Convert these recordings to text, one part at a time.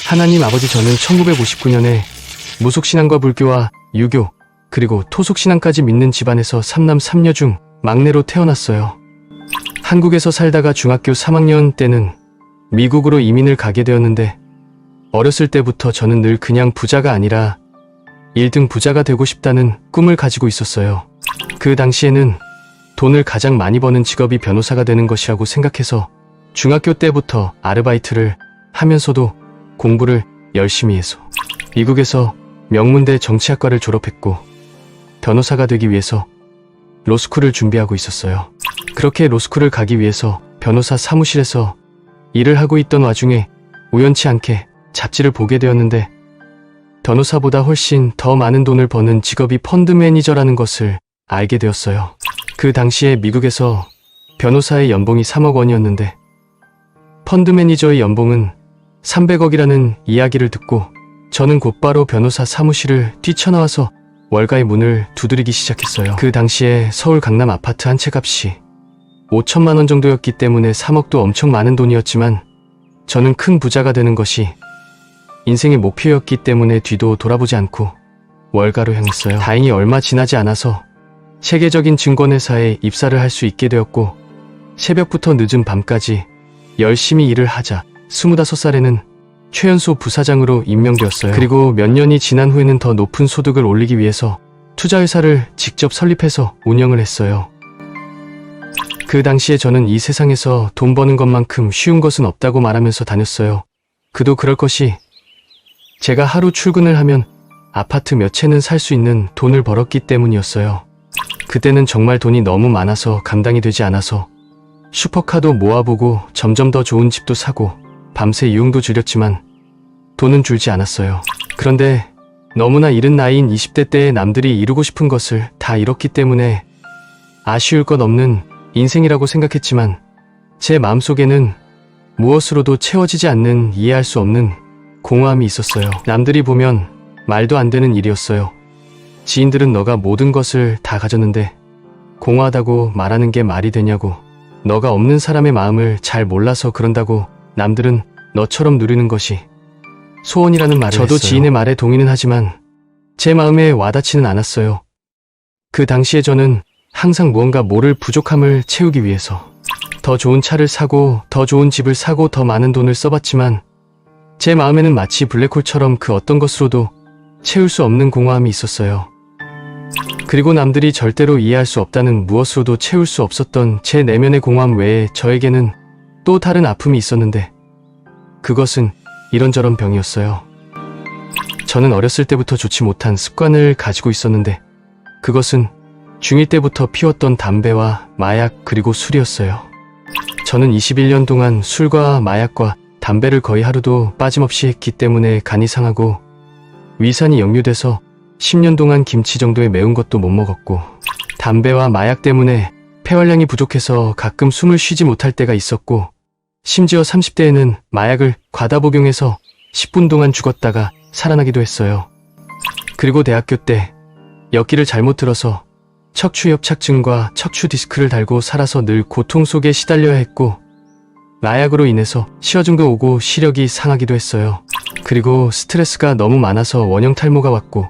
하나님 아버지, 저는 1959년에 무속신앙과 불교와 유교 그리고 토속신앙까지 믿는 집안에서 3남 3녀 중 막내로 태어났어요. 한국에서 살다가 중학교 3학년 때는 미국으로 이민을 가게 되었는데, 어렸을 때부터 저는 늘 그냥 부자가 아니라 1등 부자가 되고 싶다는 꿈을 가지고 있었어요. 그 당시에는 돈을 가장 많이 버는 직업이 변호사가 되는 것이라고 생각해서 중학교 때부터 아르바이트를 하면서도 공부를 열심히 해서 미국에서 명문대 정치학과를 졸업했고, 변호사가 되기 위해서 로스쿨을 준비하고 있었어요. 그렇게 로스쿨을 가기 위해서 변호사 사무실에서 일을 하고 있던 와중에 우연치 않게 잡지를 보게 되었는데, 변호사보다 훨씬 더 많은 돈을 버는 직업이 펀드 매니저라는 것을 알게 되었어요. 그 당시에 미국에서 변호사의 연봉이 3억 원이었는데 펀드 매니저의 연봉은 300억이라는 이야기를 듣고 저는 곧바로 변호사 사무실을 뛰쳐나와서 월가의 문을 두드리기 시작했어요. 그 당시에 서울 강남 아파트 한 채 값이 5천만 원 정도였기 때문에 3억도 엄청 많은 돈이었지만, 저는 큰 부자가 되는 것이 인생의 목표였기 때문에 뒤도 돌아보지 않고 월가로 향했어요. 다행히 얼마 지나지 않아서 세계적인 증권회사에 입사를 할 수 있게 되었고, 새벽부터 늦은 밤까지 열심히 일을 하자 25살에는 최연소 부사장으로 임명되었어요. 그리고 몇 년이 지난 후에는 더 높은 소득을 올리기 위해서 투자회사를 직접 설립해서 운영을 했어요. 그 당시에 저는 이 세상에서 돈 버는 것만큼 쉬운 것은 없다고 말하면서 다녔어요. 그도 그럴 것이, 제가 하루 출근을 하면 아파트 몇 채는 살 수 있는 돈을 벌었기 때문이었어요. 그때는 정말 돈이 너무 많아서 감당이 되지 않아서 슈퍼카도 모아보고 점점 더 좋은 집도 사고 밤새 유흥도 즐겼지만 돈은 줄지 않았어요. 그런데 너무나 이른 나이인 20대 때에 남들이 이루고 싶은 것을 다 이뤘기 때문에 아쉬울 것 없는 인생이라고 생각했지만, 제 마음속에는 무엇으로도 채워지지 않는, 이해할 수 없는 공허함이 있었어요. 남들이 보면 말도 안 되는 일이었어요. 지인들은 너가 모든 것을 다 가졌는데 공허하다고 말하는 게 말이 되냐고, 너가 없는 사람의 마음을 잘 몰라서 그런다고 남들은 너처럼 누리는 것이 소원이라는 말을 저도 했어요. 지인의 말에 동의는 하지만 제 마음에 와닿지는 않았어요. 그 당시에 저는 항상 무언가 모를 부족함을 채우기 위해서 더 좋은 차를 사고 더 좋은 집을 사고 더 많은 돈을 써봤지만, 제 마음에는 마치 블랙홀처럼 그 어떤 것으로도 채울 수 없는 공허함이 있었어요. 그리고 남들이 절대로 이해할 수 없다는, 무엇으로도 채울 수 없었던 제 내면의 공허함 외에 저에게는 또 다른 아픔이 있었는데, 그것은 이런저런 병이었어요. 저는 어렸을 때부터 좋지 못한 습관을 가지고 있었는데, 그것은 중1 때부터 피웠던 담배와 마약 그리고 술이었어요. 저는 21년 동안 술과 마약과 담배를 거의 하루도 빠짐없이 했기 때문에 간이 상하고 위산이 역류돼서 10년 동안 김치 정도의 매운 것도 못 먹었고, 담배와 마약 때문에 폐활량이 부족해서 가끔 숨을 쉬지 못할 때가 있었고, 심지어 30대에는 마약을 과다 복용해서 10분 동안 죽었다가 살아나기도 했어요. 그리고 대학교 때 역기를 잘못 들어서 척추협착증과 척추 디스크를 달고 살아서 늘 고통 속에 시달려야 했고, 마약으로 인해서 시어증도 오고 시력이 상하기도 했어요. 그리고 스트레스가 너무 많아서 원형 탈모가 왔고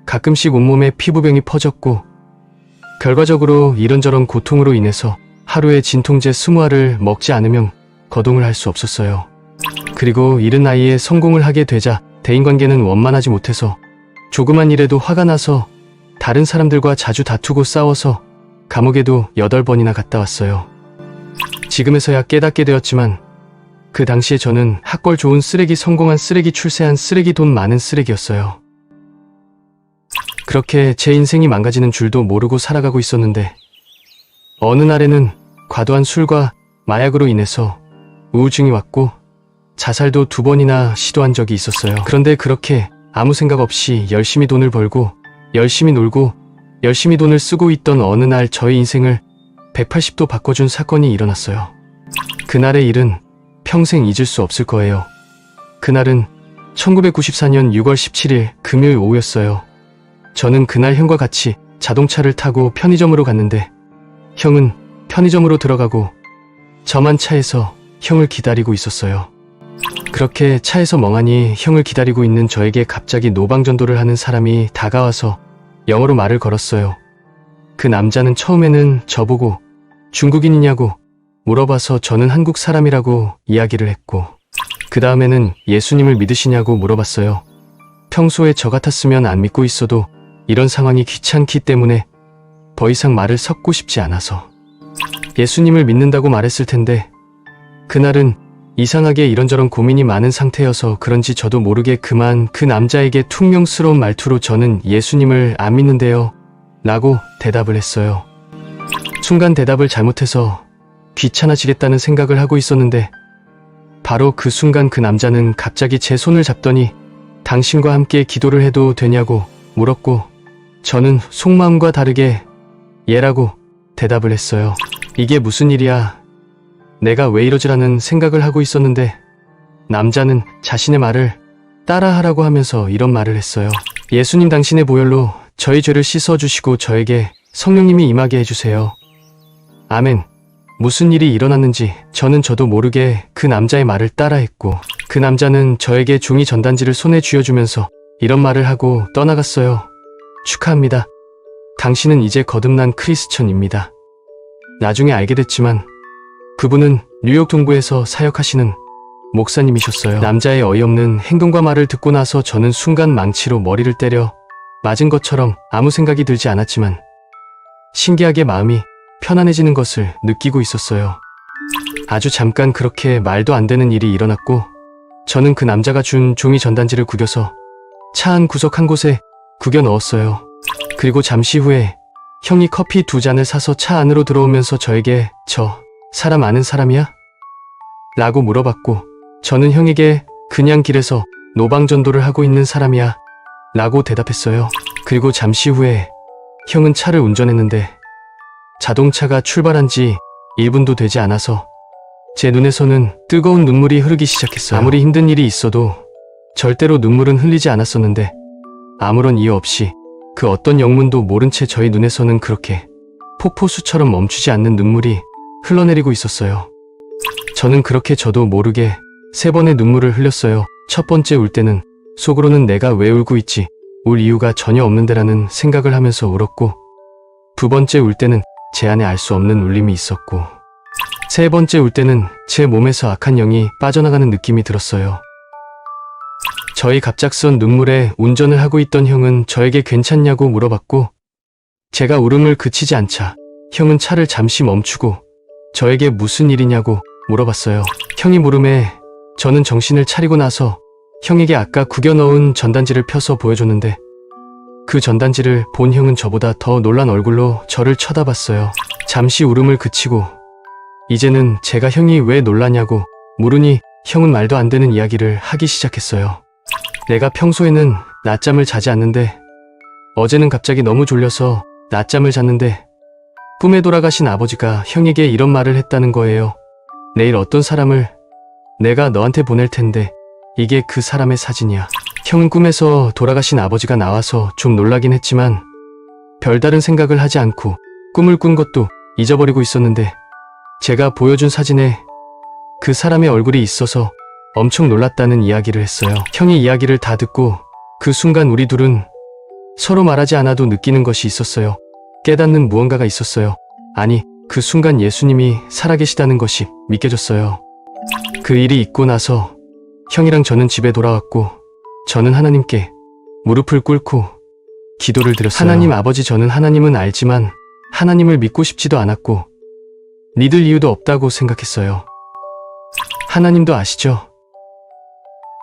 가끔씩 온몸에 피부병이 퍼졌고, 결과적으로 이런저런 고통으로 인해서 하루에 진통제 20알을 먹지 않으면 거동을 할 수 없었어요. 그리고 이른 나이에 성공을 하게 되자 대인관계는 원만하지 못해서 조그만 일에도 화가 나서 다른 사람들과 자주 다투고 싸워서 감옥에도 8번이나 갔다 왔어요. 지금에서야 깨닫게 되었지만, 그 당시에 저는 학벌 좋은 쓰레기, 성공한 쓰레기, 출세한 쓰레기, 돈 많은 쓰레기였어요. 그렇게 제 인생이 망가지는 줄도 모르고 살아가고 있었는데, 어느 날에는 과도한 술과 마약으로 인해서 우울증이 왔고 자살도 2번이나 시도한 적이 있었어요. 그런데 그렇게 아무 생각 없이 열심히 돈을 벌고 열심히 놀고 열심히 돈을 쓰고 있던 어느 날 저의 인생을 180도 바꿔준 사건이 일어났어요. 그날의 일은 평생 잊을 수 없을 거예요. 그날은 1994년 6월 17일 금요일 오후였어요. 저는 그날 형과 같이 자동차를 타고 편의점으로 갔는데 형은 편의점으로 들어가고 저만 차에서 형을 기다리고 있었어요. 그렇게 차에서 멍하니 형을 기다리고 있는 저에게 갑자기 노방전도를 하는 사람이 다가와서 영어로 말을 걸었어요. 그 남자는 처음에는 저보고 중국인이냐고 물어봐서 저는 한국 사람이라고 이야기를 했고, 그 다음에는 예수님을 믿으시냐고 물어봤어요. 평소에 저 같았으면 안 믿고 있어도 이런 상황이 귀찮기 때문에 더 이상 말을 섞고 싶지 않아서 예수님을 믿는다고 말했을 텐데, 그날은 이상하게 이런저런 고민이 많은 상태여서 그런지 저도 모르게 그만 그 남자에게 퉁명스러운 말투로 저는 예수님을 안 믿는데요 라고 대답을 했어요. 순간 대답을 잘못해서 귀찮아지겠다는 생각을 하고 있었는데, 바로 그 순간 그 남자는 갑자기 제 손을 잡더니 당신과 함께 기도를 해도 되냐고 물었고, 저는 속마음과 다르게 예라고 대답을 했어요. 이게 무슨 일이야? 내가 왜 이러지라는 생각을 하고 있었는데 남자는 자신의 말을 따라하라고 하면서 이런 말을 했어요. 예수님, 당신의 보혈로 저희 죄를 씻어주시고 저에게 성령님이 임하게 해주세요. 아멘. 무슨 일이 일어났는지 저도 모르게 그 남자의 말을 따라했고, 그 남자는 저에게 종이 전단지를 손에 쥐어주면서 이런 말을 하고 떠나갔어요. 축하합니다. 당신은 이제 거듭난 크리스천입니다. 나중에 알게 됐지만 그분은 뉴욕 동부에서 사역하시는 목사님이셨어요. 남자의 어이없는 행동과 말을 듣고 나서 저는 순간 망치로 머리를 때려 맞은 것처럼 아무 생각이 들지 않았지만 신기하게 마음이 편안해지는 것을 느끼고 있었어요. 아주 잠깐 그렇게 말도 안 되는 일이 일어났고, 저는 그 남자가 준 종이 전단지를 구겨서 차 안 구석 한 곳에 구겨 넣었어요. 그리고 잠시 후에 형이 커피 2잔을 사서 차 안으로 들어오면서 저에게 저 사람 아는 사람이야? 라고 물어봤고, 저는 형에게 그냥 길에서 노방전도를 하고 있는 사람이야 라고 대답했어요. 그리고 잠시 후에 형은 차를 운전했는데 자동차가 출발한 지 1분도 되지 않아서 제 눈에서는 뜨거운 눈물이 흐르기 시작했어요. 아무리 힘든 일이 있어도 절대로 눈물은 흘리지 않았었는데 아무런 이유 없이 그 어떤 영문도 모른 채 저희 눈에서는 그렇게 폭포수처럼 멈추지 않는 눈물이 흘러내리고 있었어요. 저는 그렇게 저도 모르게 3번의 눈물을 흘렸어요. 첫 번째 울 때는 속으로는 내가 왜 울고 있지? 울 이유가 전혀 없는데라는 생각을 하면서 울었고, 2번째 울 때는 제 안에 알 수 없는 울림이 있었고, 3번째 울 때는 제 몸에서 악한 영이 빠져나가는 느낌이 들었어요. 저희 갑작스런 눈물에 운전을 하고 있던 형은 저에게 괜찮냐고 물어봤고, 제가 울음을 그치지 않자 형은 차를 잠시 멈추고 저에게 무슨 일이냐고 물어봤어요. 형이 물음에 저는 정신을 차리고 나서 형에게 아까 구겨 넣은 전단지를 펴서 보여줬는데, 그 전단지를 본 형은 저보다 더 놀란 얼굴로 저를 쳐다봤어요. 잠시 울음을 그치고 이제는 제가 형이 왜 놀라냐고 물으니 형은 말도 안 되는 이야기를 하기 시작했어요. 내가 평소에는 낮잠을 자지 않는데 어제는 갑자기 너무 졸려서 낮잠을 잤는데 꿈에 돌아가신 아버지가 형에게 이런 말을 했다는 거예요. 내일 어떤 사람을 내가 너한테 보낼 텐데 이게 그 사람의 사진이야. 형은 꿈에서 돌아가신 아버지가 나와서 좀 놀라긴 했지만 별다른 생각을 하지 않고 꿈을 꾼 것도 잊어버리고 있었는데, 제가 보여준 사진에 그 사람의 얼굴이 있어서 엄청 놀랐다는 이야기를 했어요. 형이 이야기를 다 듣고 그 순간 우리 둘은 서로 말하지 않아도 느끼는 것이 있었어요. 깨닫는 무언가가 있었어요. 아니, 그 순간 예수님이 살아계시다는 것이 믿겨졌어요. 그 일이 있고 나서 형이랑 저는 집에 돌아왔고, 저는 하나님께 무릎을 꿇고 기도를 드렸어요. 하나님 아버지, 저는 하나님은 알지만 하나님을 믿고 싶지도 않았고 믿을 이유도 없다고 생각했어요. 하나님도 아시죠?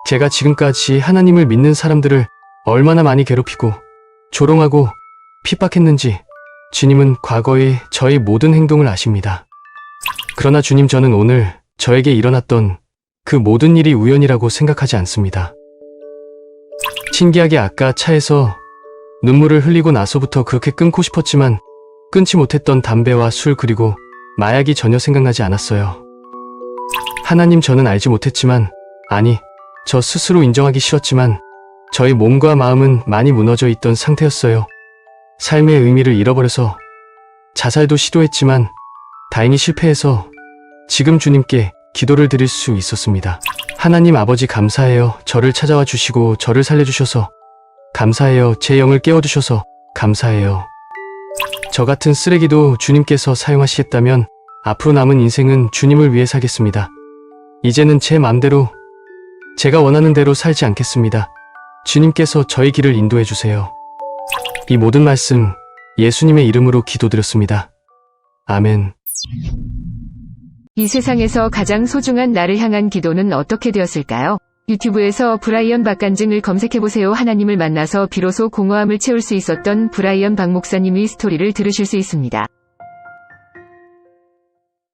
제가 지금까지 하나님을 믿는 사람들을 얼마나 많이 괴롭히고 조롱하고 핍박했는지 주님은 과거의 저의 모든 행동을 아십니다. 그러나 주님, 저는 오늘 저에게 일어났던 그 모든 일이 우연이라고 생각하지 않습니다. 신기하게 아까 차에서 눈물을 흘리고 나서부터 그렇게 끊고 싶었지만 끊지 못했던 담배와 술 그리고 마약이 전혀 생각나지 않았어요. 하나님, 저는 알지 못했지만, 아니, 저 스스로 인정하기 싫었지만 저의 몸과 마음은 많이 무너져 있던 상태였어요. 삶의 의미를 잃어버려서 자살도 시도했지만 다행히 실패해서 지금 주님께 기도를 드릴 수 있었습니다. 하나님 아버지 감사해요. 저를 찾아와 주시고 저를 살려주셔서 감사해요. 제 영을 깨워주셔서 감사해요. 저 같은 쓰레기도 주님께서 사용하시겠다면 앞으로 남은 인생은 주님을 위해 살겠습니다. 이제는 제 마음대로 제가 원하는 대로 살지 않겠습니다. 주님께서 저의 길을 인도해 주세요. 이 모든 말씀 예수님의 이름으로 기도드렸습니다. 아멘. 이 세상에서 가장 소중한 나를 향한 기도는 어떻게 되었을까요? 유튜브에서 브라이언 박간증을 검색해보세요. 하나님을 만나서 비로소 공허함을 채울 수 있었던 브라이언 박 목사님의 스토리를 들으실 수 있습니다.